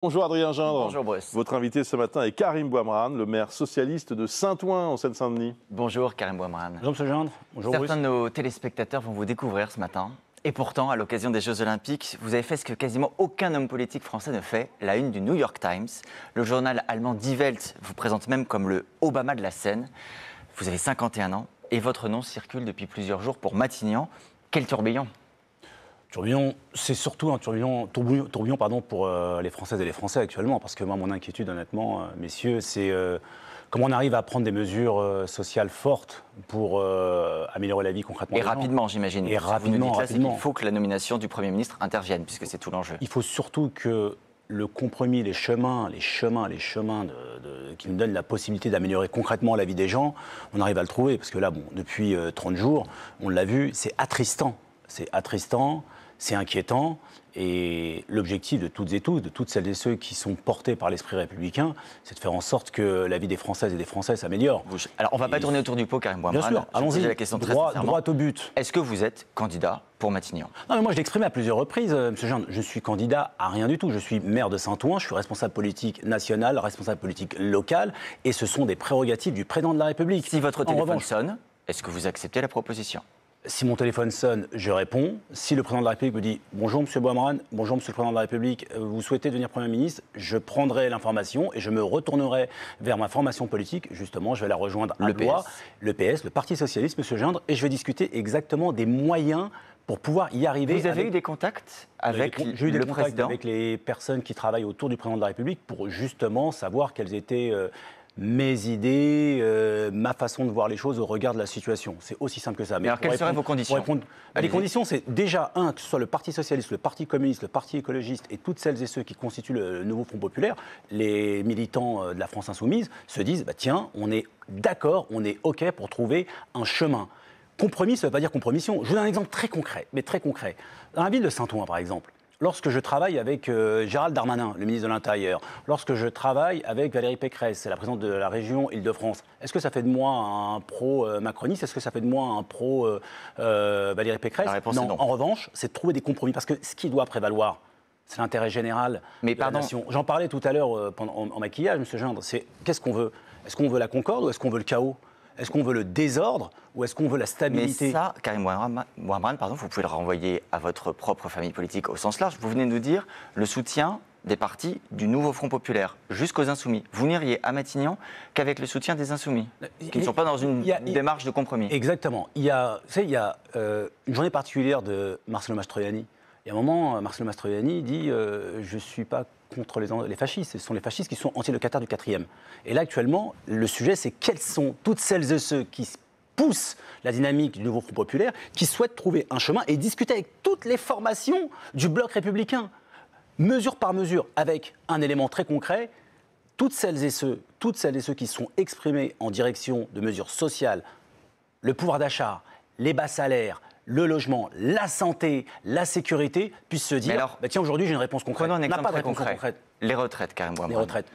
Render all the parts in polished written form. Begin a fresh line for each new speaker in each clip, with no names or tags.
Bonjour Adrien Gindre.
Bonjour Bruce.
Votre invité ce matin est Karim Bouamrane, le maire socialiste de Saint-Ouen en Seine-Saint-Denis.
Bonjour Karim Bouamrane.
Bonjour M. Gindre. Bonjour
Certains
Bruce.
de nos téléspectateurs vont vous découvrir ce matin. Et pourtant, à l'occasion des Jeux Olympiques, vous avez fait ce que quasiment aucun homme politique français ne fait, la une du New York Times. Le journal allemand Die Welt vous présente même comme le Obama de la Seine. Vous avez 51 ans et votre nom circule depuis plusieurs jours pour Matignon. Quel tourbillon!
Tourbillon, c'est surtout un tourbillon pour les Françaises et les Français actuellement, parce que moi, mon inquiétude, honnêtement, messieurs, c'est comment on arrive à prendre des mesures sociales fortes pour améliorer la vie concrètement.
Et rapidement, j'imagine.
Et rapidement,
vous nous dites là, c'est
rapidement.
qu'il faut que la nomination du Premier ministre intervienne, puisque c'est tout l'enjeu.
Il faut surtout que le compromis, les chemins qui nous donnent la possibilité d'améliorer concrètement la vie des gens, on arrive à le trouver. Parce que là, bon, depuis 30 jours, on l'a vu, c'est attristant. C'est attristant, c'est inquiétant. Et l'objectif de toutes et tous, de toutes celles et ceux qui sont portés par l'esprit républicain, c'est de faire en sorte que la vie des Françaises et des Français s'améliore.
Alors, on ne va pas tourner autour du pot, Karim Bouamrane.
Bien sûr, allons-y.
La question très
Droit
sincèrement.
au but.
Est-ce que vous êtes candidat pour Matignon?
Non, mais moi, je l'ai exprimé à plusieurs reprises, M. Gindre. Je suis candidat à rien du tout. Je suis maire de Saint-Ouen, je suis responsable politique national, responsable politique local, et ce sont des prérogatives du président de la République.
Si votre
En
téléphone
revanche,
sonne, est-ce que vous acceptez la proposition?
si mon téléphone sonne, je réponds. Si le président de la République me dit « Bonjour, M. Bouamrane, bonjour, M. le président de la République, vous souhaitez devenir Premier ministre ?» Je prendrai l'information et je me retournerai vers ma formation politique. Justement, je vais la rejoindre à Blois, le PS, le Parti Socialiste, M. Gindre, et je vais discuter exactement des moyens pour pouvoir y arriver.
Vous avez eu des contacts avec
J'ai eu des
le
contacts
président
avec les personnes qui travaillent autour du président de la République pour justement savoir quelles étaient mes idées, ma façon de voir les choses au regard de la situation. C'est aussi simple que ça.
Mais alors, quelles seraient vos conditions?
Les conditions, c'est déjà, que ce soit le Parti Socialiste, le Parti Communiste, le Parti Écologiste et toutes celles et ceux qui constituent le nouveau Front Populaire, les militants de la France Insoumise, se disent, tiens, on est d'accord, on est OK pour trouver un chemin. Compromis, ça ne veut pas dire compromission. Je vous donne un exemple très concret, mais très concret. Dans la ville de Saint-Ouen, par exemple, lorsque je travaille avec Gérald Darmanin, le ministre de l'Intérieur, lorsque je travaille avec Valérie Pécresse, la présidente de la région Île-de-France, est-ce que ça fait de moi un pro-macroniste? Est-ce que ça fait de moi un pro-Valérie Pécresse?
La réponse est non.
En revanche, c'est de trouver des compromis. Parce que ce qui doit prévaloir, c'est l'intérêt général de la nation. J'en parlais tout à l'heure en maquillage, M. Gindre. C'est qu'est-ce qu'on veut? Est-ce qu'on veut la concorde ou est-ce qu'on veut le chaos? Est-ce qu'on veut le désordre ou est-ce qu'on veut la stabilité?
Mais ça, Karim Bouamrane, vous pouvez le renvoyer à votre propre famille politique au sens large. Vous venez de nous dire le soutien des partis du nouveau Front Populaire jusqu'aux Insoumis. Vous n'iriez à Matignon qu'avec le soutien des Insoumis, qui ne sont pas dans une démarche de compromis.
Exactement. Il y a une journée particulière de Marcello Mastroianni. Il y a un moment, Marcello Mastroianni dit je ne suis pas contre les fascistes. Ce sont les fascistes qui sont anti le Qatar du 4e. Et là, actuellement, le sujet, c'est quelles sont toutes celles et ceux qui poussent la dynamique du nouveau Front Populaire, qui souhaitent trouver un chemin et discuter avec toutes les formations du bloc républicain, mesure par mesure, avec un élément très concret. Toutes celles et ceux qui sont exprimés en direction de mesures sociales, le pouvoir d'achat, les bas salaires, le logement, la santé, la sécurité, puissent se dire alors, tiens, aujourd'hui, j'ai une réponse concrète.
Prenons un exemple très concret. Les retraites, Karim Bouamrane.
Les retraites.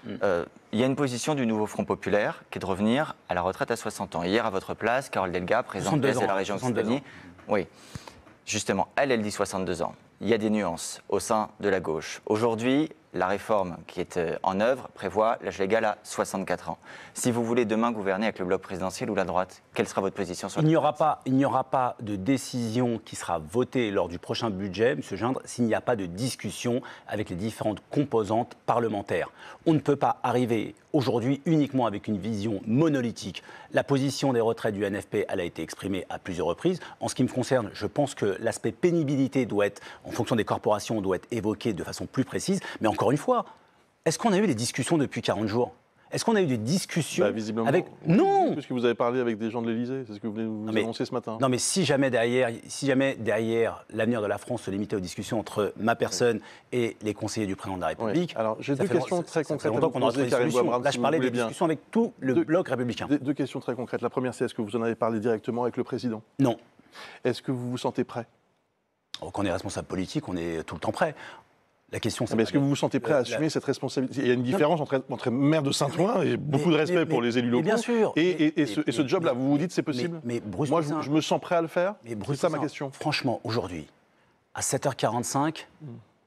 Il y a une position du nouveau Front Populaire qui est de revenir à la retraite à 60 ans. Hier, à votre place, Carole Delga, présidente de la région Occitanie. Oui, justement, elle dit 62 ans. Il y a des nuances au sein de la gauche. Aujourd'hui, la réforme qui est en œuvre prévoit l'âge légal à 64 ans. Si vous voulez demain gouverner avec le bloc présidentiel ou la droite, quelle sera votre position sur
Il n'y aura pas de décision qui sera votée lors du prochain budget, M. Gindre, s'il n'y a pas de discussion avec les différentes composantes parlementaires. On ne peut pas arriver aujourd'hui uniquement avec une vision monolithique. La position des retraites du NFP, elle a été exprimée à plusieurs reprises. En ce qui me concerne, je pense que l'aspect pénibilité doit être, en fonction des corporations, doit être évoqué de façon plus précise. Mais encore une fois, est-ce qu'on a eu des discussions depuis 40 jours? Est-ce qu'on a eu des discussions
visiblement,
avec... Non.
Puisque vous avez parlé avec des gens de l'Élysée, c'est ce que vous venez nous annoncer ce matin.
Non, mais si jamais derrière l'avenir de la France se limitait aux discussions entre ma personne et les conseillers du président de la République...
Oui. Alors, j'ai deux questions très concrètes à vous poser, Karim Bouamrane.
Là, je parlais des discussions avec tout le bloc républicain.
Deux questions très concrètes. La première, c'est est-ce que vous en avez parlé directement avec le président?
Non.
Est-ce que vous vous sentez prêt?
Quand on est responsable politique, on est tout le temps prêt. La question, c'est
est-ce que vous vous sentez prêt à assumer cette responsabilité? Il y a une différence entre maire de Saint-Ouen, et beaucoup de respect pour les élus locaux,
bien sûr,
et ce job-là. Vous vous dites c'est possible?
Bruce
Moi, je me sens prêt à le faire.
C'est
ça ma question.
Franchement, aujourd'hui, à 7h45,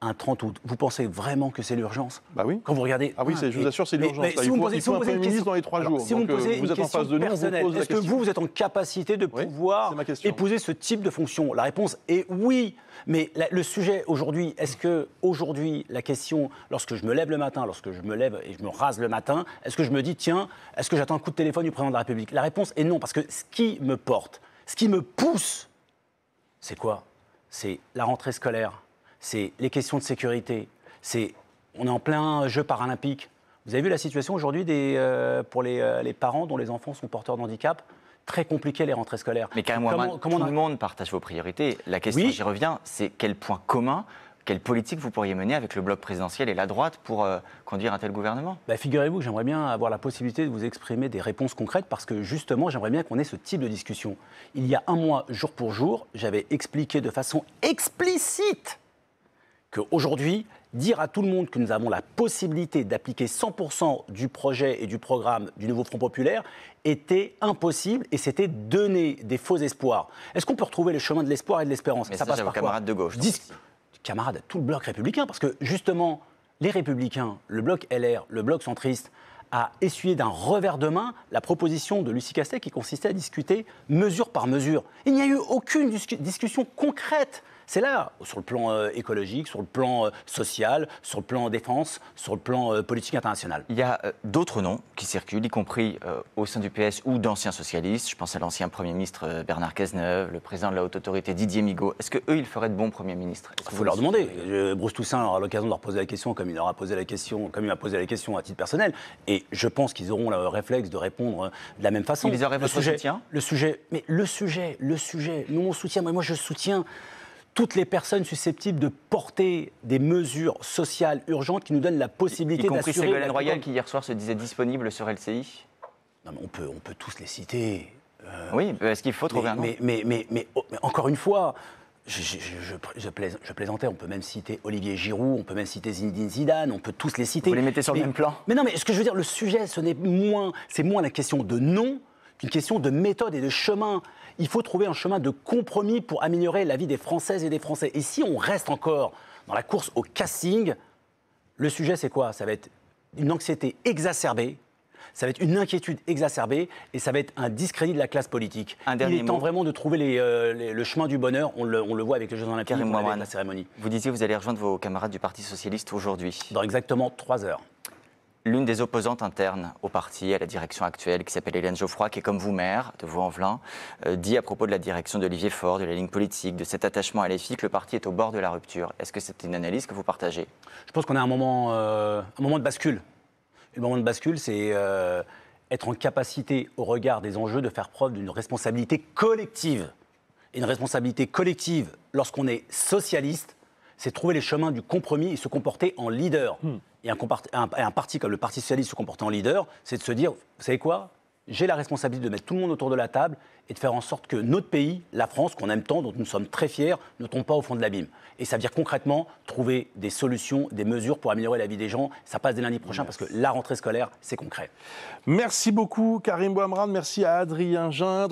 un 30 août, vous pensez vraiment que c'est l'urgence?
Bah oui.
Quand vous regardez...
Ah oui, je vous assure, c'est l'urgence. Il faut un Premier ministre dans les 3 jours.
Si vous me posez une question personnelle, est-ce que vous êtes en capacité de pouvoir épouser ce type de fonction? La réponse est oui. Mais le sujet aujourd'hui, est-ce que aujourd'hui, la question, lorsque je me lève le matin, lorsque je me lève et je me rase le matin, est-ce que je me dis, tiens, est-ce que j'attends un coup de téléphone du président de la République? La réponse est non, parce que ce qui me porte, ce qui me pousse, c'est quoi? C'est la rentrée scolaire. C'est les questions de sécurité. On est en plein jeu paralympique. Vous avez vu la situation aujourd'hui pour les parents dont les enfants sont porteurs de handicap? Très compliqué les rentrées scolaires.
Mais Karim Ouamrane, tout le monde partage vos priorités. La question, j'y reviens, c'est quel point commun, quelle politique vous pourriez mener avec le bloc présidentiel et la droite pour conduire un tel gouvernement?
Figurez-vous que j'aimerais bien avoir la possibilité de vous exprimer des réponses concrètes parce que justement, j'aimerais bien qu'on ait ce type de discussion. Il y a un mois, jour pour jour, j'avais expliqué de façon explicite qu'aujourd'hui, dire à tout le monde que nous avons la possibilité d'appliquer 100% du projet et du programme du nouveau Front populaire était impossible et c'était donner des faux espoirs. Est-ce qu'on peut retrouver le chemin de l'espoir et de l'espérance?
Mais ça passe par quoi? Camarades de gauche.
Camarades, tout le bloc républicain, parce que justement, les Républicains, le bloc LR, le bloc centriste, a essuyé d'un revers de main la proposition de Lucie Castet qui consistait à discuter mesure par mesure. Il n'y a eu aucune discussion concrète. C'est là, sur le plan écologique, sur le plan social, sur le plan défense, sur le plan politique international.
Il y a d'autres noms qui circulent, y compris au sein du PS ou d'anciens socialistes. Je pense à l'ancien Premier ministre Bernard Cazeneuve, le président de la Haute Autorité Didier Migaud. Est-ce qu'eux, ils feraient de bons Premiers ministres?
Il faut leur demander. Bruce Toussaint aura l'occasion de leur poser la question comme il leur a posé la question, comme il m'a posé la question à titre personnel. Et je pense qu'ils auront le réflexe de répondre de la même façon.
Ils auraient votre soutien?
Le sujet, nous on soutient, moi je soutiens toutes les personnes susceptibles de porter des mesures sociales urgentes qui nous donnent la possibilité d'assurer...
Y compris Ségolène Royal qui hier soir se disait disponible sur LCI?
Non mais on peut tous les citer.
Oui, est-ce qu'il faut trouver un nom?
Mais encore une fois, je plaisantais, on peut même citer Olivier Giroud, on peut même citer Zinedine Zidane, on peut tous les citer.
Vous les mettez sur le même plan?
Mais non, mais ce que je veux dire, le sujet, c'est moins la question de nom qu'une question de méthode et de chemin. Il faut trouver un chemin de compromis pour améliorer la vie des Françaises et des Français. Et si on reste encore dans la course au casting, le sujet c'est quoi? Ça va être une anxiété exacerbée, ça va être une inquiétude exacerbée et ça va être un discrédit de la classe politique. Il est temps vraiment de trouver le chemin du bonheur. On le voit avec les Jeux Olympiques, avec la cérémonie.
Vous disiez que vous allez rejoindre vos camarades du Parti Socialiste aujourd'hui.
Dans exactement 3 heures.
L'une des opposantes internes au parti, à la direction actuelle, qui s'appelle Hélène Geoffroy, qui est comme vous maire de Vaux-en-Velin, dit à propos de la direction d'Olivier Faure, de la ligne politique, de cet attachement à l'EFI, que le parti est au bord de la rupture. Est-ce que c'est une analyse que vous partagez? Je
pense qu'on est à un moment de bascule. Le moment de bascule, c'est être en capacité, au regard des enjeux, de faire preuve d'une responsabilité collective. Et une responsabilité collective, lorsqu'on est socialiste, c'est trouver les chemins du compromis et se comporter en leader. Et un parti comme le Parti Socialiste se comporter en leader, c'est de se dire, vous savez quoi? J'ai la responsabilité de mettre tout le monde autour de la table et de faire en sorte que notre pays, la France, qu'on aime tant, dont nous sommes très fiers, ne tombe pas au fond de l'abîme. Et ça veut dire concrètement trouver des solutions, des mesures pour améliorer la vie des gens. Ça passe dès lundi prochain parce que la rentrée scolaire, c'est concret.
Merci beaucoup Karim Ouamrane, merci à Adrien Gindre.